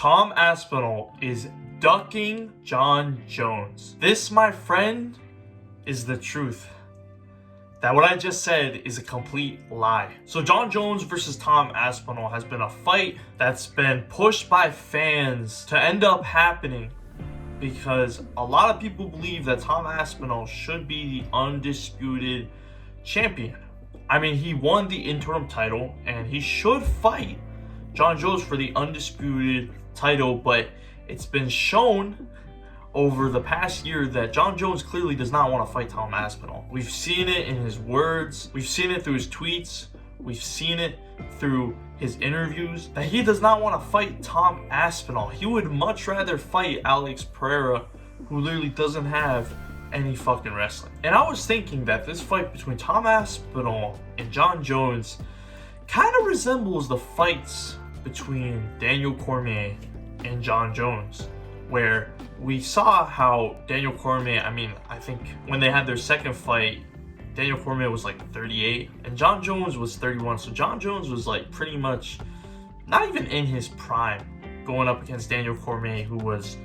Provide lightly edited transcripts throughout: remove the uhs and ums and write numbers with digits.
Tom Aspinall is ducking Jon Jones. This, my friend, is the truth. That what I just said is a complete lie. So Jon Jones versus Tom Aspinall has been a fight that's been pushed by fans to end up happening because a lot of people believe that Tom Aspinall should be the undisputed champion. I mean, he won the interim title and he should fight Jon Jones for the undisputed title, but it's been shown over the past year that Jon Jones clearly does not want to fight Tom Aspinall. We've seen it in his words, we've seen it through his tweets, we've seen it through his interviews, that he does not want to fight Tom Aspinall. He would much rather fight Alex Pereira, who literally doesn't have any fucking wrestling. And I was thinking that this fight between Tom Aspinall and Jon Jones kind of resembles the fights between Daniel Cormier and Jon Jones, where we saw how Daniel Cormier, I think when they had their second fight, Daniel Cormier was like 38 and Jon Jones was 31. So Jon Jones was like pretty much not even in his prime going up against Daniel Cormier, who was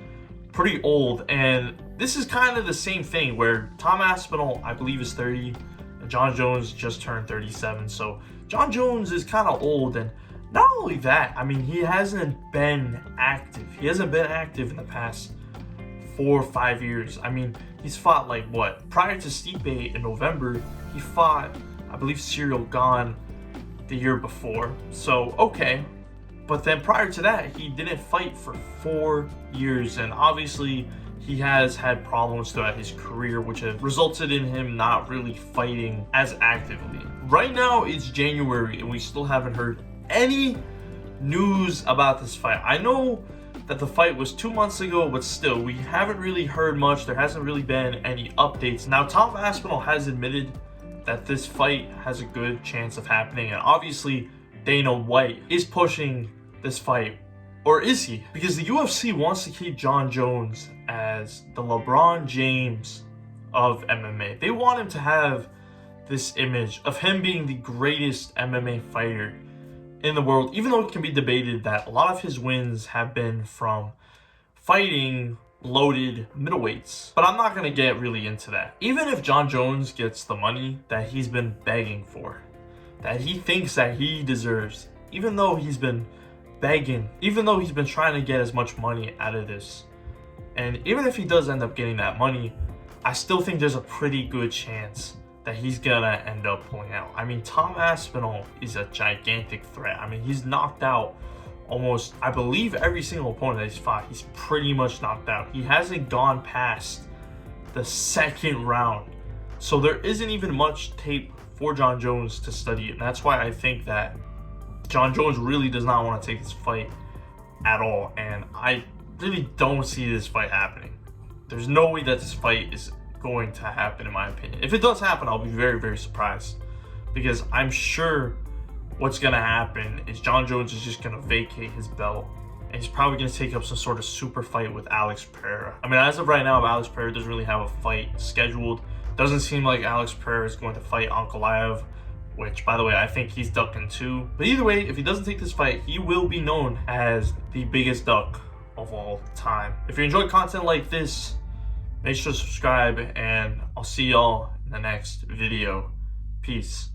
pretty old. And this is kind of the same thing where Tom Aspinall, I believe, is 30 and Jon Jones just turned 37. So Jon Jones is kind of old, and not only that, he hasn't been active. He hasn't been active in the past 4 or 5 years. He's fought like what? Prior to Stipe in November, he fought, I believe, Ciryl Gane the year before. So, okay. But then prior to that, he didn't fight for 4 years. And obviously, he has had problems throughout his career, which have resulted in him not really fighting as actively. Right now, it's January, and we still haven't heard any news about this fight. I know that the fight was 2 months ago, but still, we haven't really heard much. There hasn't really been any updates. Now, Tom Aspinall has admitted that this fight has a good chance of happening, and obviously Dana White is pushing this fight. Or is he? Because the UFC wants to keep Jon Jones as the LeBron James of MMA. They want him to have this image of him being the greatest MMA fighter in the world, even though it can be debated that a lot of his wins have been from fighting loaded middleweights. But I'm not going to get really into that. Even if Jon Jones gets the money that he's been begging for, that he thinks that he deserves, even though he's been begging, even though he's been trying to get as much money out of this, and even if he does end up getting that money, I still think there's a pretty good chance that he's gonna end up pulling out. Tom Aspinall is a gigantic threat. He's knocked out almost, I believe, every single opponent that he's fought. He's pretty much knocked out. He hasn't gone past the second round. So there isn't even much tape for Jon Jones to study. And that's why I think that Jon Jones really does not want to take this fight at all. And I really don't see this fight happening. There's no way that this fight is going to happen, in my opinion. If it does happen, I'll be very, very surprised, because I'm sure what's going to happen is Jon Jones is just going to vacate his belt, and he's probably going to take up some sort of super fight with Alex Pereira. As of right now, Alex Pereira doesn't really have a fight scheduled. Doesn't seem like Alex Pereira is going to fight Ankalaev, which, by the way, I think he's ducking too. But either way, if he doesn't take this fight, he will be known as the biggest duck of all time. If you enjoy content like this, make sure to subscribe, and I'll see y'all in the next video. Peace.